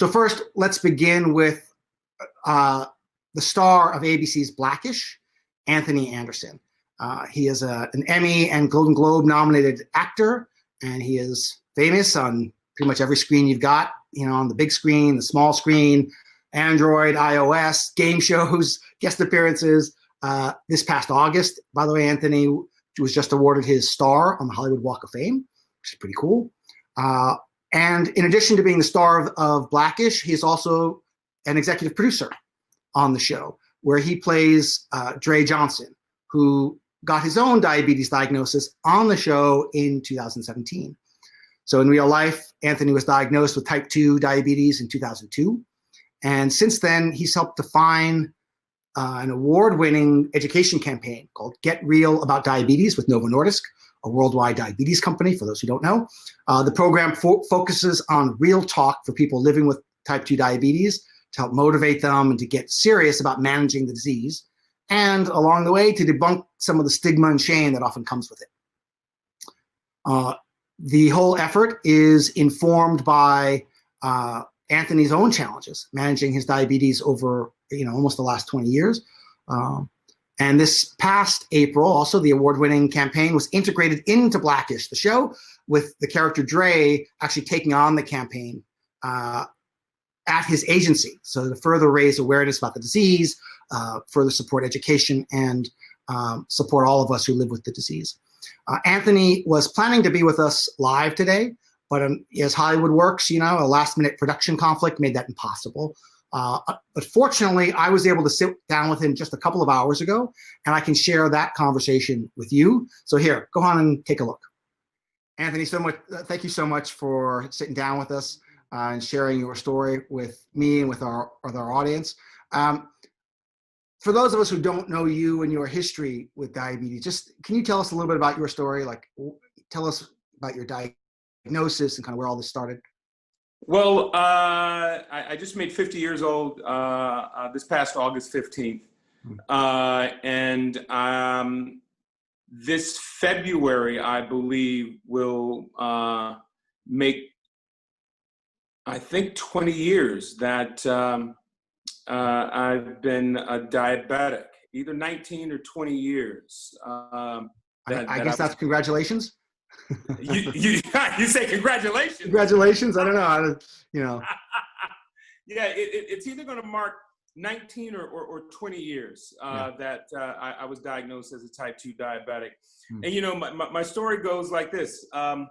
So first, let's begin with the star of ABC's Blackish, Anthony Anderson. He is an Emmy and Golden Globe nominated actor, and he is famous on pretty much every screen you've got, on the big screen, the small screen, Android, iOS, game shows, guest appearances. This past August, by the way, Anthony was just awarded his star on the Hollywood Walk of Fame, which is pretty cool. And in addition to being the star of Blackish, he is also an executive producer on the show, where he plays Dre Johnson, who got his own diabetes diagnosis on the show in 2017. So in real life, Anthony was diagnosed with type 2 diabetes in 2002. And since then, he's helped define an award-winning education campaign called Get Real About Diabetes with Novo Nordisk, a worldwide diabetes company, for those who don't know. The program focuses on real talk for people living with type 2 diabetes to help motivate them and to get serious about managing the disease, and along the way to debunk some of the stigma and shame that often comes with it. The whole effort is informed by Anthony's own challenges managing his diabetes over almost the last 20 years. And this past April, also, the award-winning campaign was integrated into Blackish, the show, with the character Dre actually taking on the campaign at his agency. So to further raise awareness about the disease, further support education, and support all of us who live with the disease. Anthony was planning to be with us live today, but as Hollywood works, a last-minute production conflict made that impossible. But fortunately, I was able to sit down with him just a couple of hours ago, and I can share that conversation with you. So here, go on and take a look. Anthony, thank you so much for sitting down with us and sharing your story with me and with our audience. For those of us who don't know you and your history with diabetes, can you tell us a little bit about your story? Like, tell us about your diagnosis and kind of where all this started. Well, I just made 50 years old this past August 15th. And this February, I believe, will make, I think, 20 years that I've been a diabetic, either 19 or 20 years. I guess that's congratulations. You say congratulations. Congratulations. I don't know. Yeah, it's either going to mark 19 or 20 years that I was diagnosed as a type 2 diabetic. And my story goes like this. I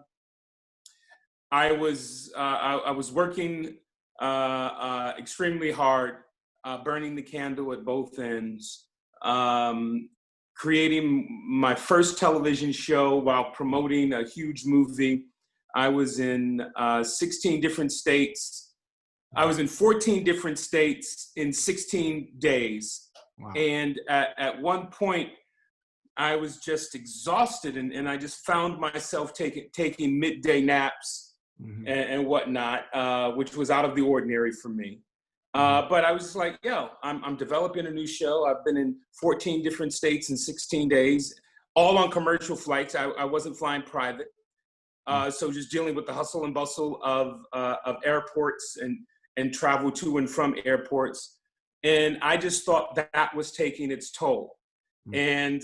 was working extremely hard, burning the candle at both ends, creating my first television show while promoting a huge movie. I was in 16 different states. I was in 14 different states in 16 days. Wow. And at one point, I was just exhausted, and I just found myself taking midday naps and whatnot, which was out of the ordinary for me. But I was like, I'm developing a new show. I've been in 14 different states in 16 days, all on commercial flights. I wasn't flying private. So just dealing with the hustle and bustle of airports and travel to and from airports. And I just thought that was taking its toll. And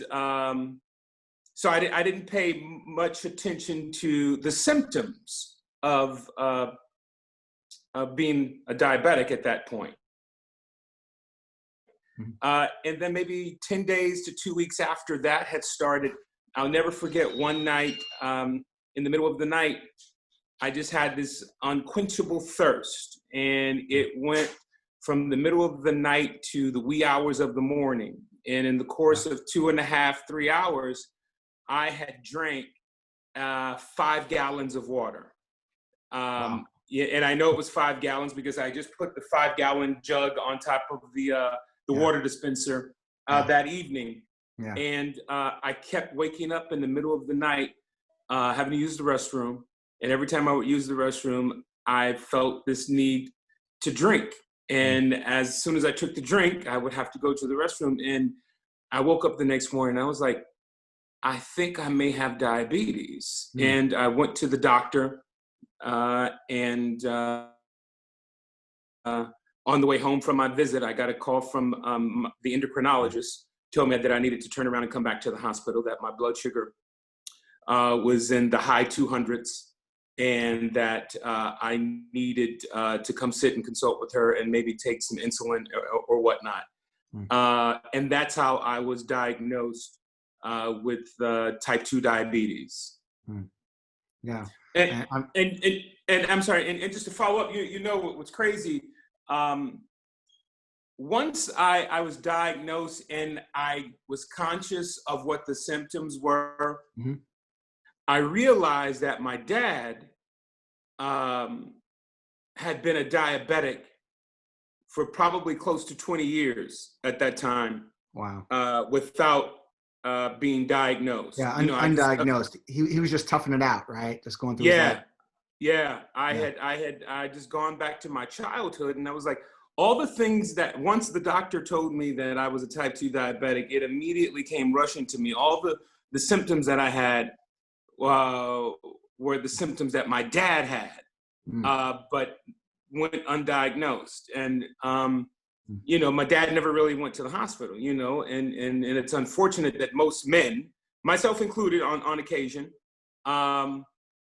so I didn't pay much attention to the symptoms of being a diabetic at that point. And then maybe 10 days to 2 weeks after that had started, I'll never forget one night, in the middle of the night, I just had this unquenchable thirst, and it went from the middle of the night to the wee hours of the morning. And in the course of 2.5, 3 hours, I had drank 5 gallons of water. Wow. Yeah, and I know it was 5 gallons because I just put the 5-gallon jug on top of the water dispenser that evening. Yeah. And I kept waking up in the middle of the night, having to use the restroom. And every time I would use the restroom, I felt this need to drink. And as soon as I took the drink, I would have to go to the restroom. And I woke up the next morning and I was like, I think I may have diabetes. Mm. Mm-hmm. And I went to the doctor, and on the way home from my visit, I got a call from the endocrinologist, told me that I needed to turn around and come back to the hospital, that my blood sugar was in the high 200s, and that I needed to come sit and consult with her and maybe take some insulin or whatnot. And that's how I was diagnosed with type 2 diabetes. Yeah. And I'm sorry, and just to follow up, you know what's crazy, once I was diagnosed and I was conscious of what the symptoms were, I realized that my dad had been a diabetic for probably close to 20 years at that time. Wow. Without being diagnosed. Yeah, undiagnosed. He was just toughing it out, right? Just going through his life. Yeah. I had just gone back to my childhood, and I was like, all the things that once the doctor told me that I was a type 2 diabetic, it immediately came rushing to me. All the symptoms that I had were the symptoms that my dad had, but went undiagnosed. And, you know, my dad never really went to the hospital, you know, and it's unfortunate that most men, myself included on occasion,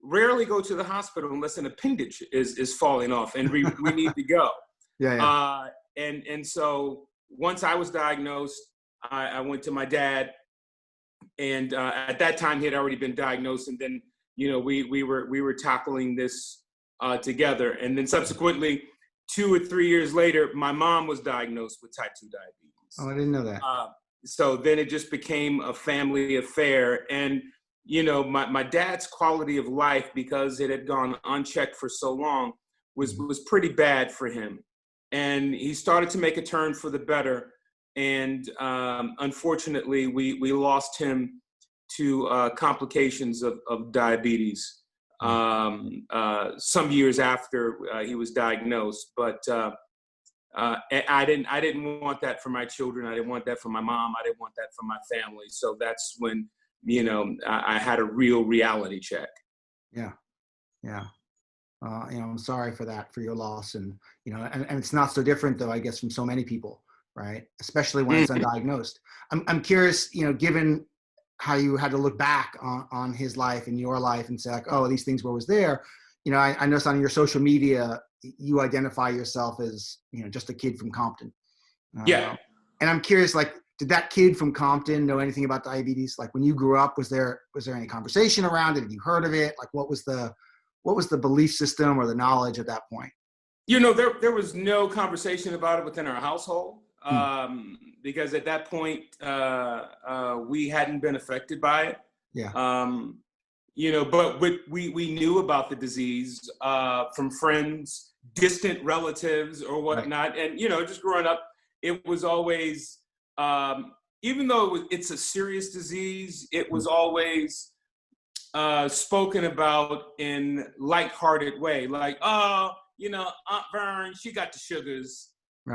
rarely go to the hospital unless an appendage is falling off and we need to go. And so once I was diagnosed, I went to my dad, and at that time he had already been diagnosed, and then, you know, we were tackling this together. And then subsequently, 2 or 3 years later, my mom was diagnosed with type 2 diabetes. Oh, I didn't know that. So then it just became a family affair. And, you know, my dad's quality of life, because it had gone unchecked for so long, was pretty bad for him. And he started to make a turn for the better. And unfortunately, we lost him to complications of diabetes some years after he was diagnosed. But I didn't want that for my children. I didn't want that for my mom. I didn't want that for my family. So that's when, you know, I had a real reality check. Yeah. You know, I'm sorry for that, for your loss. And, you know, and it's not so different, though, I guess, from so many people, right? Especially when it's undiagnosed. I'm curious, you know, given how you had to look back on his life and your life and say, like, oh, these things were always there. You know, I noticed on your social media, you identify yourself as, you know, just a kid from Compton. And I'm curious, like, did that kid from Compton know anything about diabetes? Like, when you grew up, was there any conversation around it? Had you heard of it? Like, what was the belief system or the knowledge at that point? You know, there was no conversation about it within our household, because at that point, we hadn't been affected by it. You know, but we knew about the disease from friends, distant relatives or whatnot. And, you know, just growing up, it was always, even though it's a serious disease, it was always spoken about in lighthearted way, like, oh, you know, Aunt Vern, she got the sugars,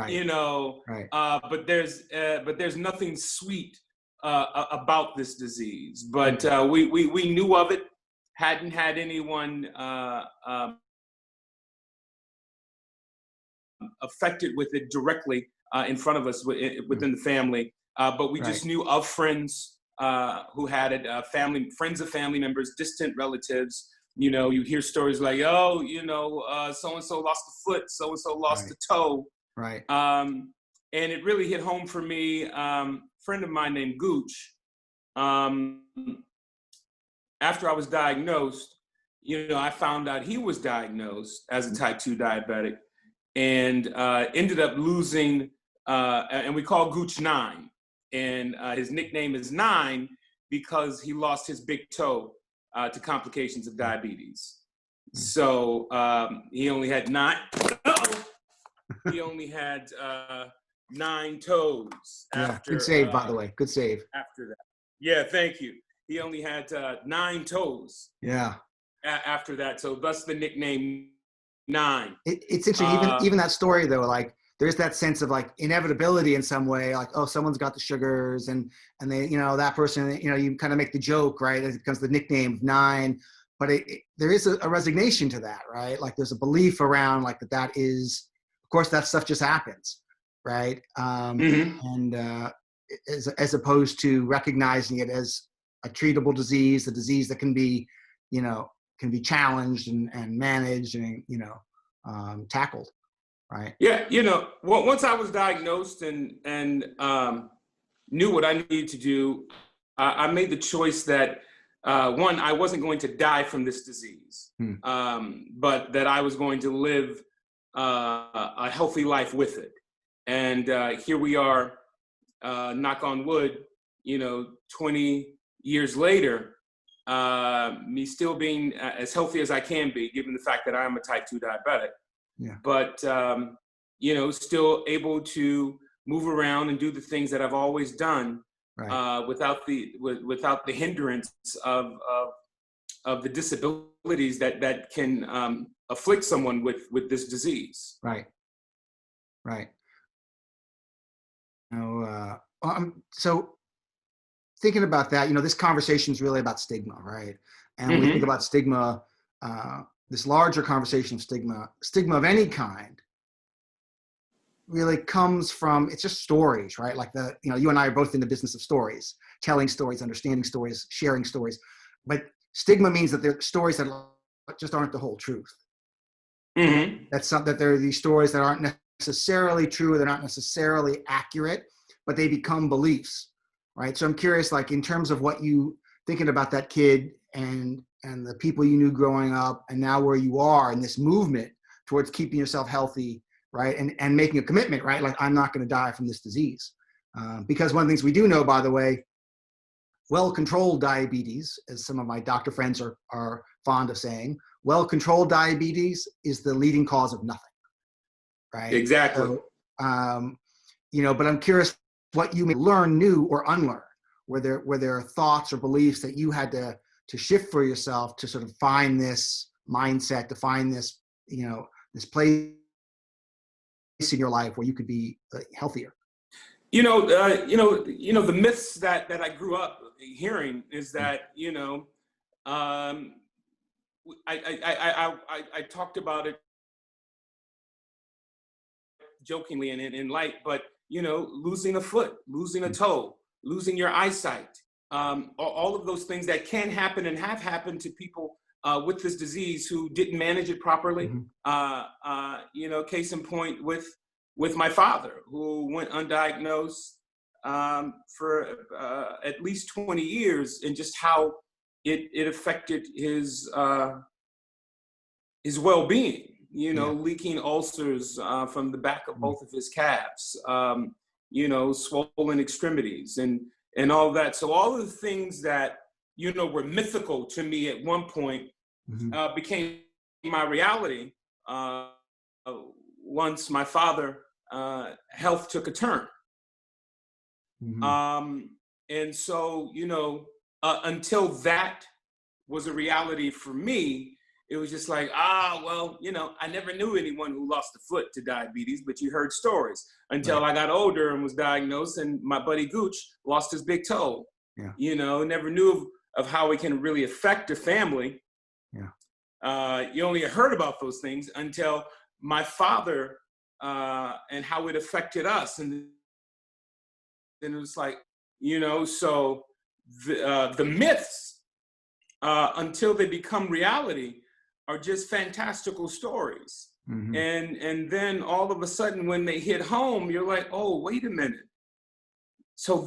you know, but there's nothing sweet about this disease. But we knew of it, hadn't had anyone affected with it directly in front of us within the family, but we just knew of friends who had it, friends of family members, distant relatives. You know, you hear stories like, oh, you know, so-and-so lost a foot, so-and-so lost a toe. And it really hit home for me. Friend of mine named Gooch, after I was diagnosed, you know, I found out he was diagnosed as a type 2 diabetic, and ended up losing, and we call Gooch 9. And his nickname is 9 because he lost his big toe to complications of diabetes. So he only had 9. He only had 9 toes. After, good save, by the way. Good save. After that, yeah, thank you. He only had 9 toes. After that, so thus the nickname 9. It's interesting. Even that story, though, like, there's that sense of, like, inevitability in some way, like, oh, someone's got the sugars, and they, you know, that person, you know, you kind of make the joke, right? It becomes the nickname 9, but there is a resignation to that, right? Like, there's a belief around, like, that is course, that stuff just happens, right? Mm-hmm. And as opposed to recognizing it as a treatable disease, a disease that can be, can be challenged and managed and, tackled, right? Yeah, once I was diagnosed and knew what I needed to do, I made the choice that one, I wasn't going to die from this disease, but that I was going to live a healthy life with it. And here we are, knock on wood, 20 years later, me still being as healthy as I can be, given the fact that I am a type 2 diabetic. Yeah. But, still able to move around and do the things that I've always done, right. Without the hindrance of the disabilities that can afflict someone with this disease. Right. Right. So thinking about that, this conversation is really about stigma, right? And we think about stigma, this larger conversation of stigma of any kind really comes from, it's just stories, right? Like you and I are both in the business of stories, telling stories, understanding stories, sharing stories. But stigma means that they're stories that just aren't the whole truth. Mm-hmm. That there are these stories that aren't necessarily true, they're not necessarily accurate, but they become beliefs, right? So I'm curious, like in terms of what you thinking about that kid and the people you knew growing up, and now where you are in this movement towards keeping yourself healthy, right? And making a commitment, right? Like, I'm not going to die from this disease. Because one of the things we do know, by the way, well-controlled diabetes, as some of my doctor friends are fond of saying, well-controlled diabetes is the leading cause of nothing, right? Exactly. So, but I'm curious what you may learn new or unlearn. Were there are thoughts or beliefs that you had to shift for yourself to sort of find this mindset, to find this, this place in your life where you could be healthier? The myths that I grew up hearing is that, I talked about it jokingly and in light, but, losing a foot, losing a toe, losing your eyesight, all of those things that can happen and have happened to people with this disease who didn't manage it properly. Case in point with my father, who went undiagnosed for at least 20 years, and just how it affected his well-being. Leaking ulcers from the back of both of his calves, swollen extremities, and all of that. So all of the things that were mythical to me at one point became my reality once my father health took a turn. And so, until that was a reality for me, it was just like, I never knew anyone who lost a foot to diabetes, but you heard stories until I got older and was diagnosed, and my buddy Gooch lost his big toe. Yeah. Never knew of how it can really affect a family. Yeah. You only heard about those things until my father and how it affected us. And then it was like, so the myths, until they become reality, are just fantastical stories. And then all of a sudden, when they hit home, you're like, oh, wait a minute. So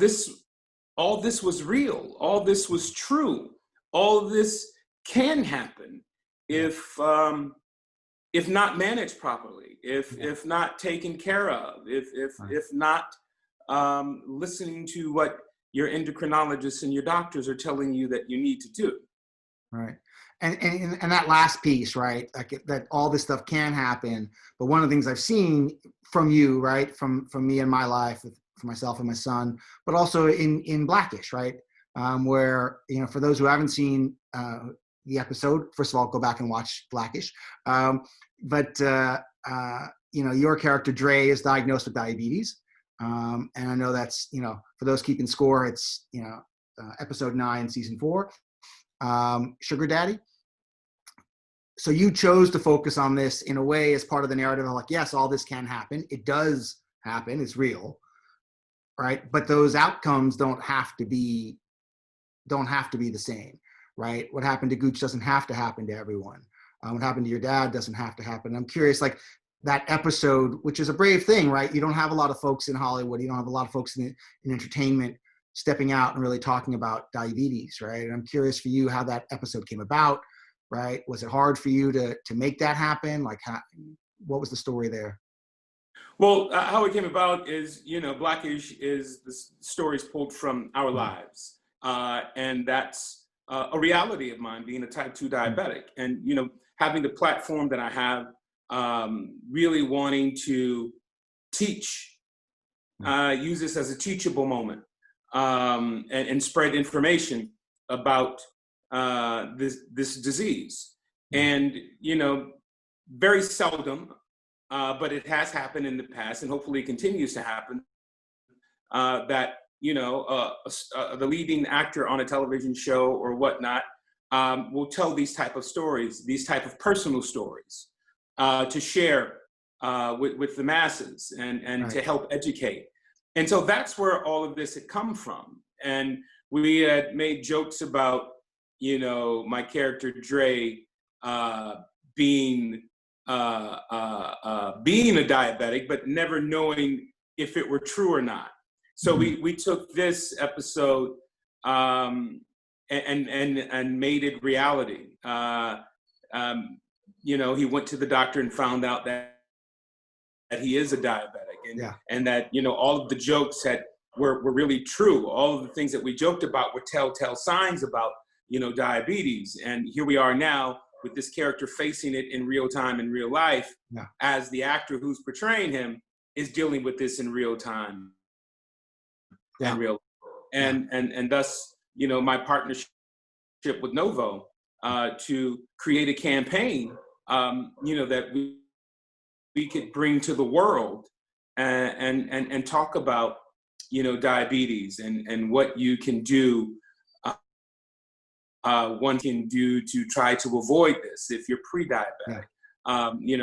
all this was real. All this was true. All this can happen if not managed properly, if not taken care of, if not listening to what your endocrinologists and your doctors are telling you that you need to do. Right. And that last piece, right? Like that all this stuff can happen. But one of the things I've seen from you, right, from me in my life, for myself and my son, but also in Blackish, right? Where, for those who haven't seen the episode, first of all, go back and watch Blackish. But your character, Dre, is diagnosed with diabetes. And I know that's, for those keeping score, it's, episode 9, season 4. Sugar Daddy. so you chose to focus on this in a way as part of the narrative of like, yes, all this can happen. It does happen. It's real, right? But those outcomes don't have to be the same, right? What happened to Gooch doesn't have to happen to everyone. What happened to your dad doesn't have to happen. I'm curious, like that episode, which is a brave thing, right? You don't have a lot of folks in Hollywood. You don't have a lot of folks in entertainment stepping out and really talking about diabetes, right? And I'm curious for you how that episode came about, right? Was it hard for you to make that happen? Like, what was the story there? Well, how it came about is, Blackish is the stories pulled from our lives. And that's a reality of mine, being a type 2 diabetic. And, having the platform that I have, really wanting to teach, use this as a teachable moment, and spread information about this disease. And, very seldom, but it has happened in the past, and hopefully it continues to happen, that the leading actor on a television show or whatnot will tell these type of stories, these type of personal stories, to share with the masses and Right. to help educate. And so that's where all of this had come from. And we had made jokes about, my character Dre being a diabetic, but never knowing if it were true or not. So we took this episode and made it reality. He went to the doctor and found out that he is a diabetic, and that all of the jokes were really true. All of the things that we joked about were telltale signs about diabetes. And here we are now with this character facing it in real time, in real life, as the actor who's portraying him is dealing with this in real time. And real, and thus, my partnership with Novo to create a campaign, that we could bring to the world and talk about, diabetes and what you can do. One can do to try to avoid this if you're pre-diabetic.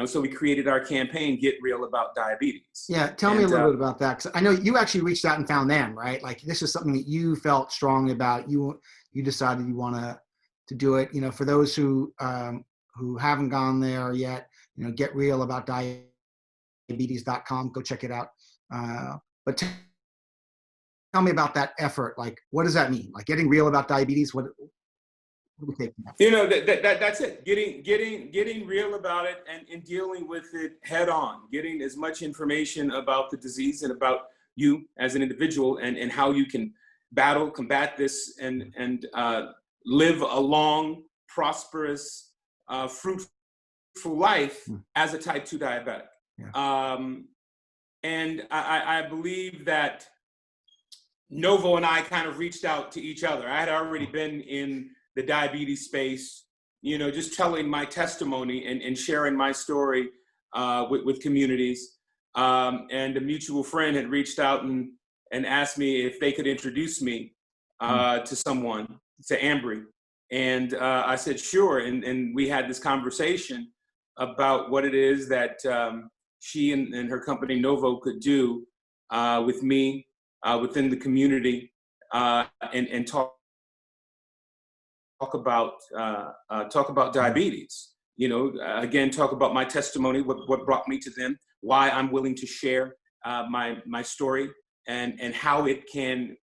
So we created our campaign, Get Real About Diabetes. Yeah, tell me a little bit about that, because I know you actually reached out and found them, right? Like this is something that you felt strongly about. You decided you want to do it. For those who haven't gone there yet, getrealaboutdiabetes.com. Go check it out. But tell me about that effort. Like, what does that mean? Like getting real about diabetes. What do we take from that? That's it. Getting real about it and dealing with it head on. Getting as much information about the disease and about you as an individual and how you can combat this and live a long, prosperous, fruitful life as a type 2 diabetic. And I believe that Novo and I kind of reached out to each other. I had already been in the diabetes space, just telling my testimony and sharing my story with communities. And a mutual friend had reached out and asked me if they could introduce me to someone, to Ambry. And I said, sure. And we had this conversation about what it is that she and her company Novo could do with me within the community and talk about diabetes. Again, talk about my testimony, what brought me to them, why I'm willing to share my story, and how it can,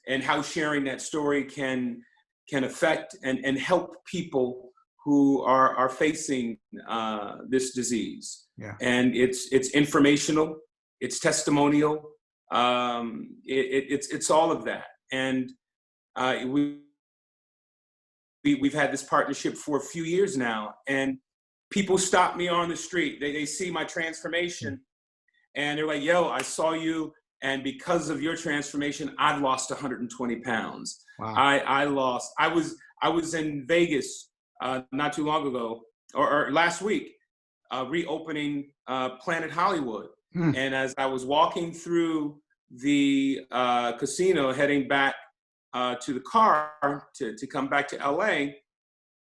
and how sharing that story can affect and help people who are facing this disease. And it's informational, it's testimonial, it's all of that. And we've had this partnership for a few years now, and people stop me on the street. They see my transformation, and they're like, yo, I saw you, and because of your transformation, I've lost 120 pounds. Wow. I was in Vegas not too long ago, or last week, reopening Planet Hollywood. And as I was walking through the casino, heading back to the car to come back to LA,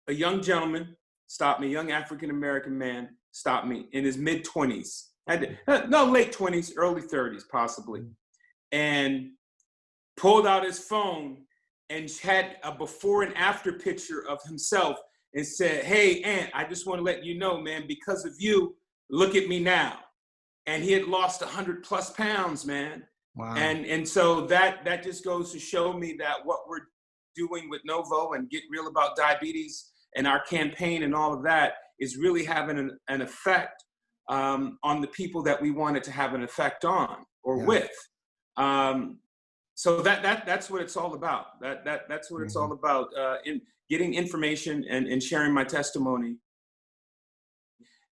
a young gentleman stopped me, young African-American man, stopped me in his mid-20s. No, late 20s, early 30s, possibly. And pulled out his phone and had a before and after picture of himself and said, "Hey, Ant, I just want to let you know, man, because of you, look at me now." And he had lost 100+ pounds, man. Wow. And so that just goes to show me that what we're doing with Novo and Get Real About Diabetes and our campaign and all of that is really having an effect on the people that we want it to have an effect on or with. So that's what it's all about. That's what it's all about. In getting information and sharing my testimony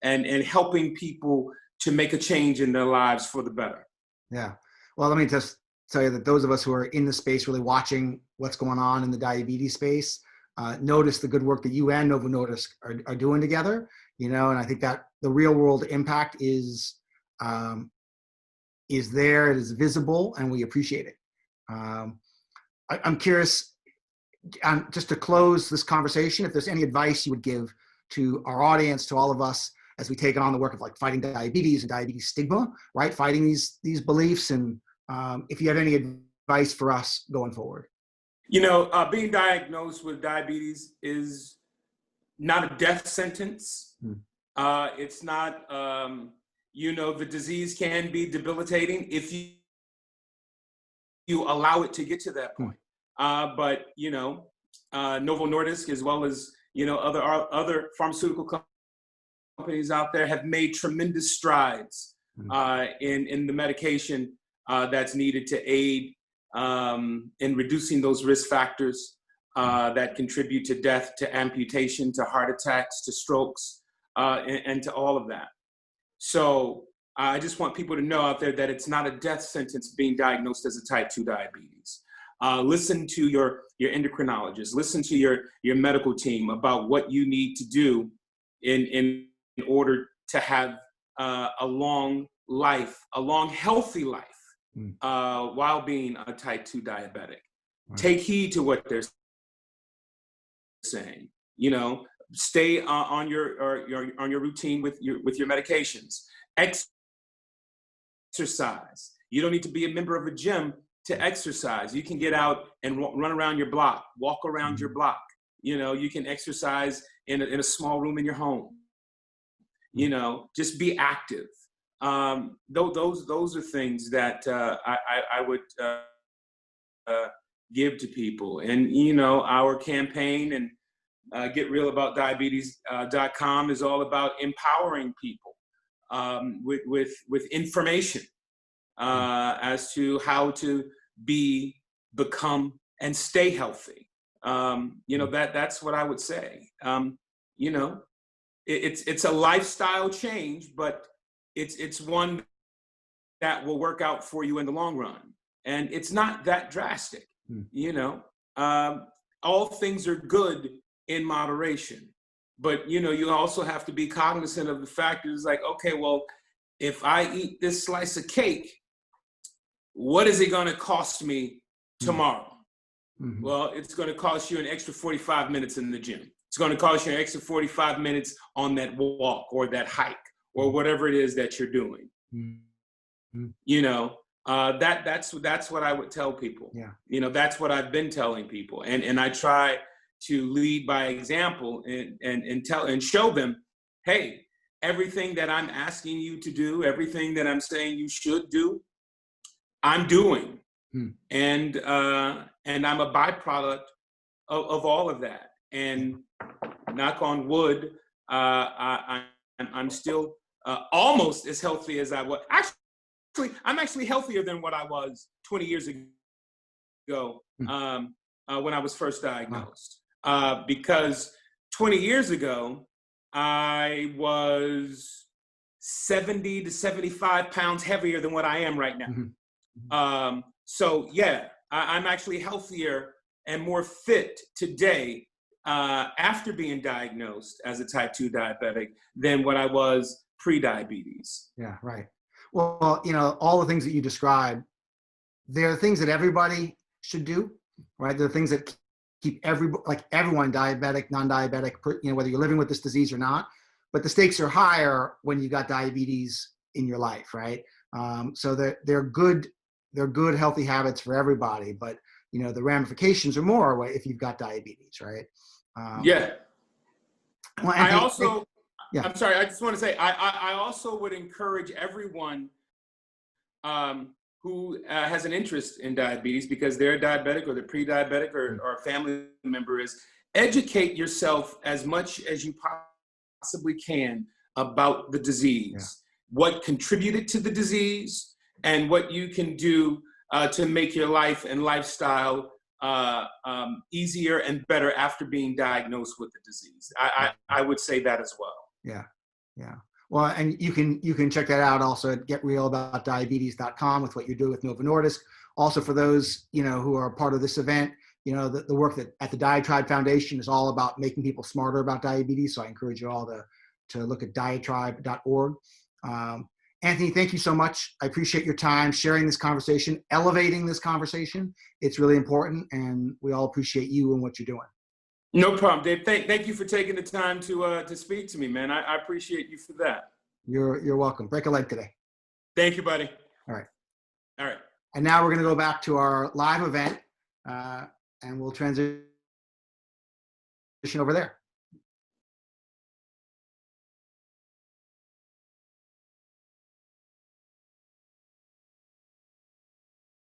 and helping people to make a change in their lives for the better. Yeah. Well, let me just tell you that those of us who are in the space really watching what's going on in the diabetes space, notice the good work that you and Novo Nordisk are doing together, and I think that the real world impact is there, it is visible, and we appreciate it. I'm curious, just to close this conversation, if there's any advice you would give to our audience, to all of us, as we take on the work of like fighting diabetes and diabetes stigma, right? Fighting these beliefs, and if you have any advice for us going forward. Being diagnosed with diabetes is not a death sentence. It's not, the disease can be debilitating if you allow it to get to that point. But Novo Nordisk, as well as other pharmaceutical companies out there, have made tremendous strides in the medication that's needed to aid in reducing those risk factors that contribute to death, to amputation, to heart attacks, to strokes, and to all of that. So I just want people to know out there that it's not a death sentence being diagnosed as a type 2 diabetes. Listen to your endocrinologist, listen to your medical team about what you need to do in order to have a long life, a long, healthy life, while being a type 2 diabetic. Take heed to what they're saying. Stay on your routine with your medications. Exercise. You don't need to be a member of a gym to exercise. You can get out and run around your block, walk around your block. You can exercise in a small room in your home. Just be active. Those are things that I would give to people. And our campaign and GetRealAboutDiabetes.com is all about empowering people with information as to how to become and stay healthy. That's what I would say. It's a lifestyle change, but it's one that will work out for you in the long run. And it's not that drastic. All things are good in moderation, but you also have to be cognizant of the fact that it's like, okay, well, if I eat this slice of cake, what is it going to cost me tomorrow? Well, it's going to cost you an extra 45 minutes in the gym. It's going to cost you an extra 45 minutes on that walk or that hike or whatever it is that you're doing. That's what I would tell people. That's what I've been telling people, and I try to lead by example and show them, hey, everything that I'm asking you to do, everything that I'm saying you should do, I'm doing. And I'm a byproduct of all of that. And knock on wood, I'm still almost as healthy as I was. Actually, I'm actually healthier than what I was 20 years ago when I was first diagnosed. Because 20 years ago, I was 70 to 75 pounds heavier than what I am right now. So yeah, I'm actually healthier and more fit today after being diagnosed as a type 2 diabetic than what I was pre-diabetes. Yeah, right. Well, all the things that you described, they're things that everybody should do, right? They're things that keep everyone diabetic, non-diabetic, whether you're living with this disease or not. But the stakes are higher when you got diabetes in your life, right? So they're good healthy habits for everybody, but the ramifications are more if you've got diabetes, right? Yeah. Well, I Anthony, also, yeah. I'm sorry, I just want to say, I also would encourage everyone who has an interest in diabetes, because they're diabetic or they're pre-diabetic or a family member is, educate yourself as much as you possibly can about the disease, what contributed to the disease, and what you can do to make your life and lifestyle easier and better after being diagnosed with the disease. I would say that as well. Yeah, yeah. Well, and you can check that out also at getrealaboutdiabetes.com with what you do with Novo Nordisk. Also, for those who are part of this event, the work that at the Diatribe Foundation is all about making people smarter about diabetes. So I encourage you all to look at diatribe.org. Anthony, thank you so much. I appreciate your time sharing this conversation, elevating this conversation. It's really important, and we all appreciate you and what you're doing. No problem, Dave. Thank you for taking the time to speak to me, man. I appreciate you for that. You're welcome. Break a leg today. Thank you, buddy. All right. All right. And now we're going to go back to our live event, and we'll transition over there.